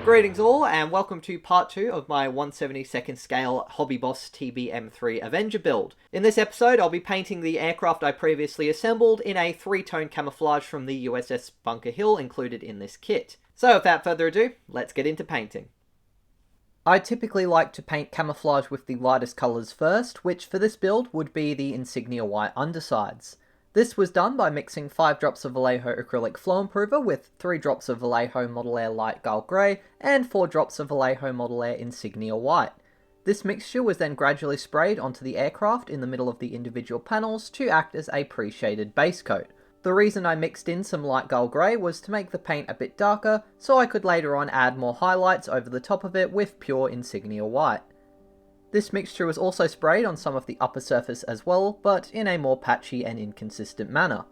Greetings all, and welcome to part 2 of my 1/72nd scale Hobby Boss TBM-3 Avenger build. In this episode, I'll be painting the aircraft I previously assembled in a 3-tone camouflage from the USS Bunker Hill included in this kit. So without further ado, let's get into painting. I typically like to paint camouflage with the lightest colours first, which for this build would be the insignia white undersides. This was done by mixing 5 drops of Vallejo acrylic flow improver with 3 drops of Vallejo Model Air light gull grey and 4 drops of Vallejo Model Air insignia white. This mixture was then gradually sprayed onto the aircraft in the middle of the individual panels to act as a pre-shaded base coat. The reason I mixed in some light gull grey was to make the paint a bit darker, so I could later on add more highlights over the top of it with pure insignia white. This mixture was also sprayed on some of the upper surface as well, but in a more patchy and inconsistent manner.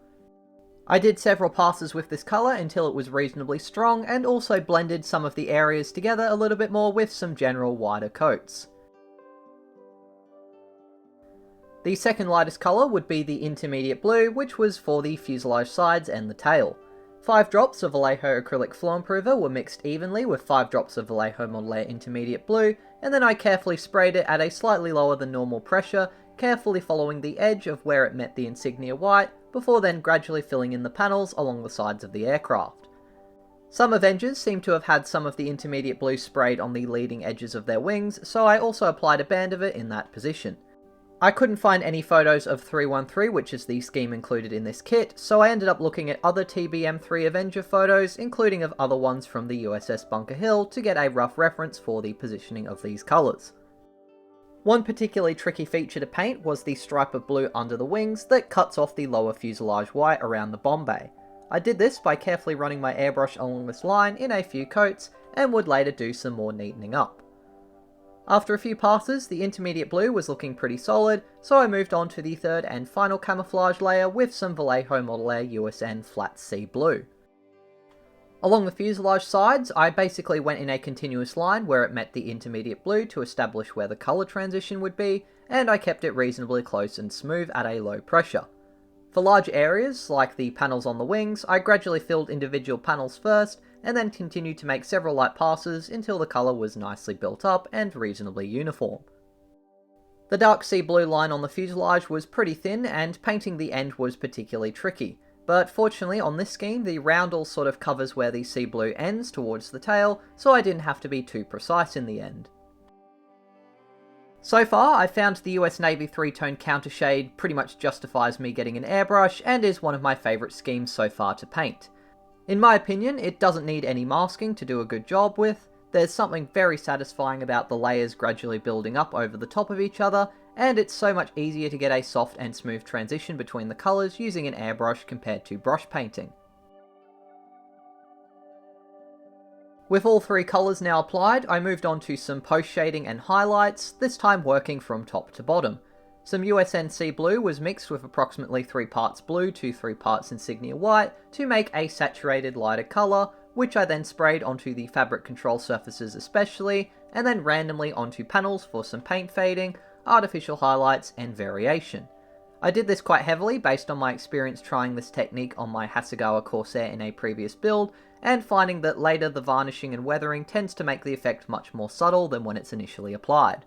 I did several passes with this colour until it was reasonably strong, and also blended some of the areas together a little bit more with some general wider coats. The second lightest colour would be the intermediate blue, which was for the fuselage sides and the tail. 5 drops of Vallejo acrylic flow improver were mixed evenly with 5 drops of Vallejo Model Air intermediate blue, and then I carefully sprayed it at a slightly lower than normal pressure, carefully following the edge of where it met the insignia white, before then gradually filling in the panels along the sides of the aircraft. Some Avengers seem to have had some of the intermediate blue sprayed on the leading edges of their wings, so I also applied a band of it in that position. I couldn't find any photos of 313, which is the scheme included in this kit, so I ended up looking at other TBM-3 Avenger photos, including of other ones from the USS Bunker Hill, to get a rough reference for the positioning of these colours. One particularly tricky feature to paint was the stripe of blue under the wings that cuts off the lower fuselage white around the bomb bay. I did this by carefully running my airbrush along this line in a few coats, and would later do some more neatening up. After a few passes, the intermediate blue was looking pretty solid, so I moved on to the third and final camouflage layer with some Vallejo Model Air USN Flat Sea Blue. Along the fuselage sides, I basically went in a continuous line where it met the intermediate blue to establish where the colour transition would be, and I kept it reasonably close and smooth at a low pressure. For large areas, like the panels on the wings, I gradually filled individual panels first, and then continued to make several light passes until the colour was nicely built up and reasonably uniform. The dark sea blue line on the fuselage was pretty thin, and painting the end was particularly tricky, but fortunately on this scheme the roundel sort of covers where the sea blue ends towards the tail, so I didn't have to be too precise in the end. So far, I found the US Navy 3-tone countershade pretty much justifies me getting an airbrush, and is one of my favourite schemes so far to paint. In my opinion, it doesn't need any masking to do a good job with. There's something very satisfying about the layers gradually building up over the top of each other, and it's so much easier to get a soft and smooth transition between the colours using an airbrush compared to brush painting. With all 3 colours now applied, I moved on to some post-shading and highlights, this time working from top to bottom. Some USN Sea Blue was mixed with approximately 3 parts blue to 3 parts insignia white to make a saturated lighter colour, which I then sprayed onto the fabric control surfaces especially, and then randomly onto panels for some paint fading, artificial highlights, and variation. I did this quite heavily based on my experience trying this technique on my Hasegawa Corsair in a previous build, and finding that later the varnishing and weathering tends to make the effect much more subtle than when it's initially applied.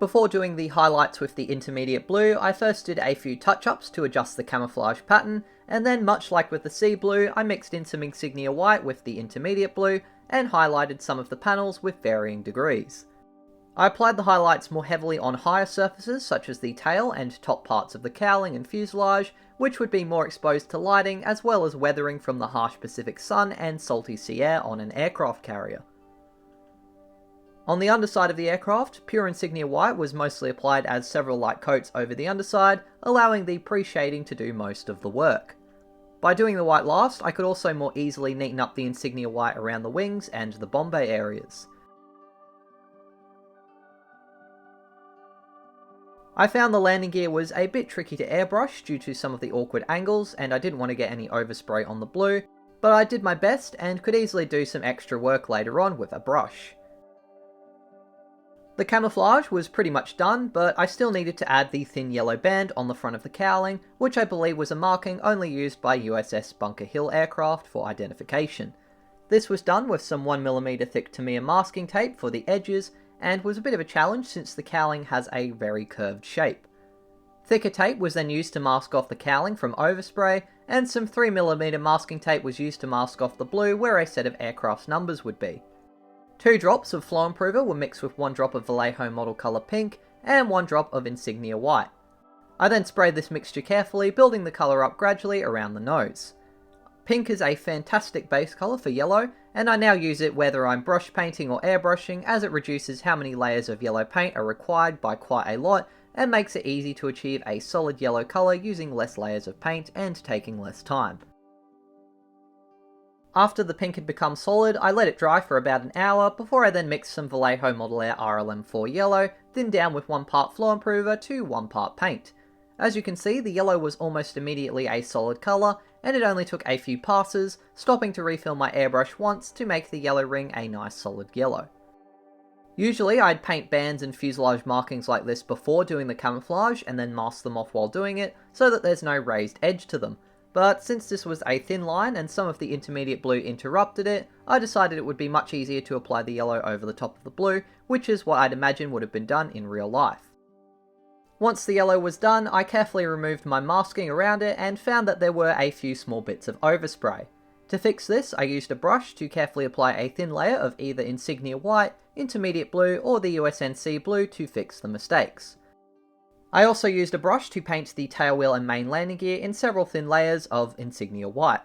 Before doing the highlights with the intermediate blue, I first did a few touch-ups to adjust the camouflage pattern, and then much like with the sea blue, I mixed in some insignia white with the intermediate blue, and highlighted some of the panels with varying degrees. I applied the highlights more heavily on higher surfaces such as the tail and top parts of the cowling and fuselage, which would be more exposed to lighting as well as weathering from the harsh Pacific sun and salty sea air on an aircraft carrier. On the underside of the aircraft, pure insignia white was mostly applied as several light coats over the underside, allowing the pre-shading to do most of the work. By doing the white last, I could also more easily neaten up the insignia white around the wings and the bomb bay areas. I found the landing gear was a bit tricky to airbrush due to some of the awkward angles, and I didn't want to get any overspray on the blue, but I did my best and could easily do some extra work later on with a brush. The camouflage was pretty much done, but I still needed to add the thin yellow band on the front of the cowling, which I believe was a marking only used by USS Bunker Hill aircraft for identification. This was done with some 1mm thick Tamiya masking tape for the edges, and was a bit of a challenge since the cowling has a very curved shape. Thicker tape was then used to mask off the cowling from overspray, and some 3mm masking tape was used to mask off the blue where a set of aircraft's numbers would be. 2 drops of flow improver were mixed with 1 drop of Vallejo model colour pink, and 1 drop of insignia white. I then sprayed this mixture carefully, building the colour up gradually around the nose. Pink is a fantastic base colour for yellow, and I now use it whether I'm brush painting or airbrushing, as it reduces how many layers of yellow paint are required by quite a lot, and makes it easy to achieve a solid yellow colour using less layers of paint and taking less time. After the pink had become solid, I let it dry for about an hour before I then mixed some Vallejo Model Air RLM4 yellow, thinned down with 1 part flow improver to 1 part paint. As you can see, the yellow was almost immediately a solid colour, and it only took a few passes, stopping to refill my airbrush once to make the yellow ring a nice solid yellow. Usually I'd paint bands and fuselage markings like this before doing the camouflage and then mask them off while doing it, so that there's no raised edge to them. But since this was a thin line and some of the intermediate blue interrupted it, I decided it would be much easier to apply the yellow over the top of the blue, which is what I'd imagine would have been done in real life. Once the yellow was done, I carefully removed my masking around it and found that there were a few small bits of overspray. To fix this, I used a brush to carefully apply a thin layer of either insignia white, intermediate blue, or the USNC blue to fix the mistakes. I also used a brush to paint the tailwheel and main landing gear in several thin layers of insignia white.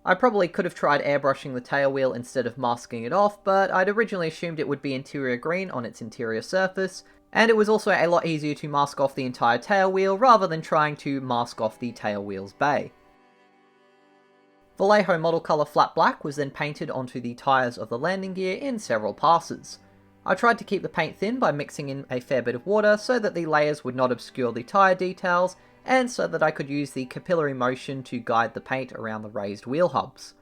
I probably could have tried airbrushing the tailwheel instead of masking it off, but I'd originally assumed it would be interior green on its interior surface, and it was also a lot easier to mask off the entire tailwheel rather than trying to mask off the tailwheel's bay. Vallejo model colour flat black was then painted onto the tyres of the landing gear in several passes. I tried to keep the paint thin by mixing in a fair bit of water so that the layers would not obscure the tyre details, and so that I could use the capillary motion to guide the paint around the raised wheel hubs.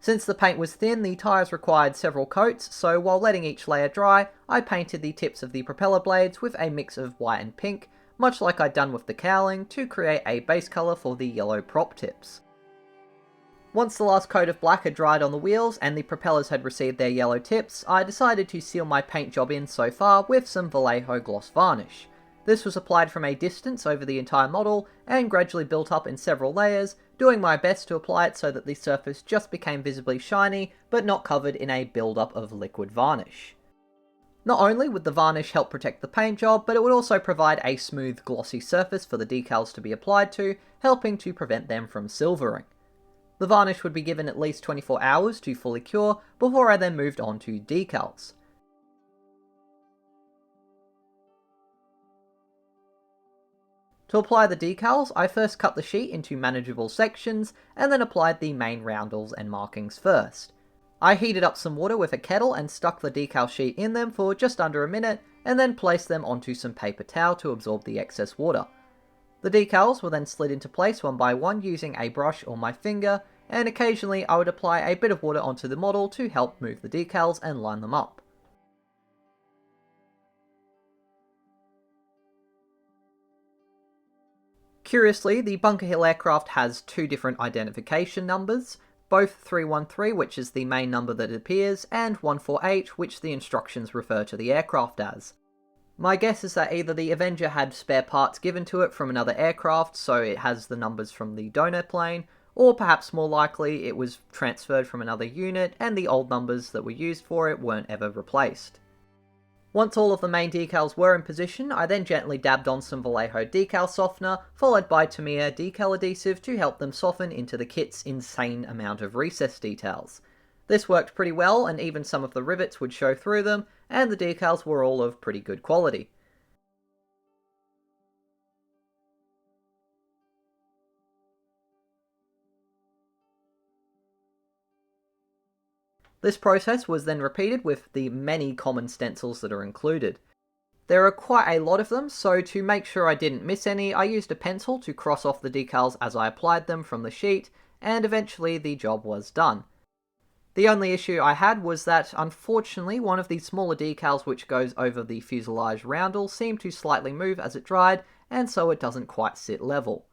Since the paint was thin, the tyres required several coats, so while letting each layer dry, I painted the tips of the propeller blades with a mix of white and pink, much like I'd done with the cowling, to create a base colour for the yellow prop tips. Once the last coat of black had dried on the wheels and the propellers had received their yellow tips, I decided to seal my paint job in so far with some Vallejo gloss varnish. This was applied from a distance over the entire model and gradually built up in several layers, doing my best to apply it so that the surface just became visibly shiny, but not covered in a build-up of liquid varnish. Not only would the varnish help protect the paint job, but it would also provide a smooth, glossy surface for the decals to be applied to, helping to prevent them from silvering. The varnish would be given at least 24 hours to fully cure before I then moved on to decals. To apply the decals, I first cut the sheet into manageable sections and then applied the main roundels and markings first. I heated up some water with a kettle and stuck the decal sheet in them for just under a minute and then placed them onto some paper towel to absorb the excess water. The decals were then slid into place one by one using a brush or my finger, and occasionally I would apply a bit of water onto the model to help move the decals and line them up. Curiously, the Bunker Hill aircraft has 2 different identification numbers, both 313, which is the main number that appears, and 148, which the instructions refer to the aircraft as. My guess is that either the Avenger had spare parts given to it from another aircraft, so it has the numbers from the donor plane, or perhaps more likely it was transferred from another unit and the old numbers that were used for it weren't ever replaced. Once all of the main decals were in position, I then gently dabbed on some Vallejo decal softener, followed by Tamiya decal adhesive to help them soften into the kit's insane amount of recess details. This worked pretty well, and even some of the rivets would show through them, and the decals were all of pretty good quality. This process was then repeated with the many common stencils that are included. There are quite a lot of them, so to make sure I didn't miss any, I used a pencil to cross off the decals as I applied them from the sheet, and eventually the job was done. The only issue I had was that, unfortunately, one of the smaller decals which goes over the fuselage roundel seemed to slightly move as it dried, and so it doesn't quite sit level.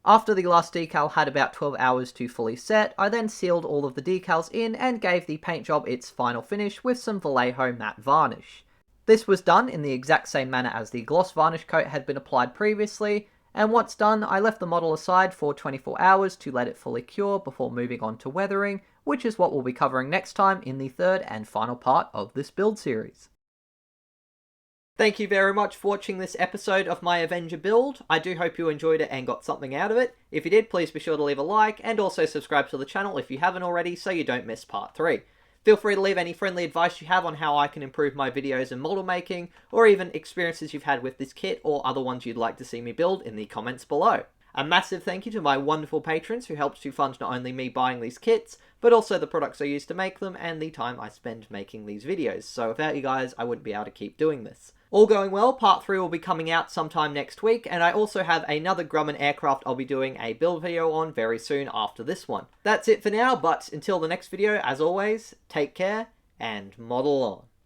After the last decal had about 12 hours to fully set, I then sealed all of the decals in and gave the paint job its final finish with some Vallejo matte varnish. This was done in the exact same manner as the gloss varnish coat had been applied previously, and once done, I left the model aside for 24 hours to let it fully cure before moving on to weathering, which is what we'll be covering next time in the third and final part of this build series. Thank you very much for watching this episode of my Avenger build. I do hope you enjoyed it and got something out of it. If you did, please be sure to leave a like, and also subscribe to the channel if you haven't already so you don't miss part 3. Feel free to leave any friendly advice you have on how I can improve my videos and model making, or even experiences you've had with this kit or other ones you'd like to see me build in the comments below. A massive thank you to my wonderful patrons who helped to fund not only me buying these kits, but also the products I use to make them and the time I spend making these videos. So without you guys, I wouldn't be able to keep doing this. All going well, part 3 will be coming out sometime next week, and I also have another Grumman aircraft I'll be doing a build video on very soon after this one. That's it for now, but until the next video, as always, take care and model on.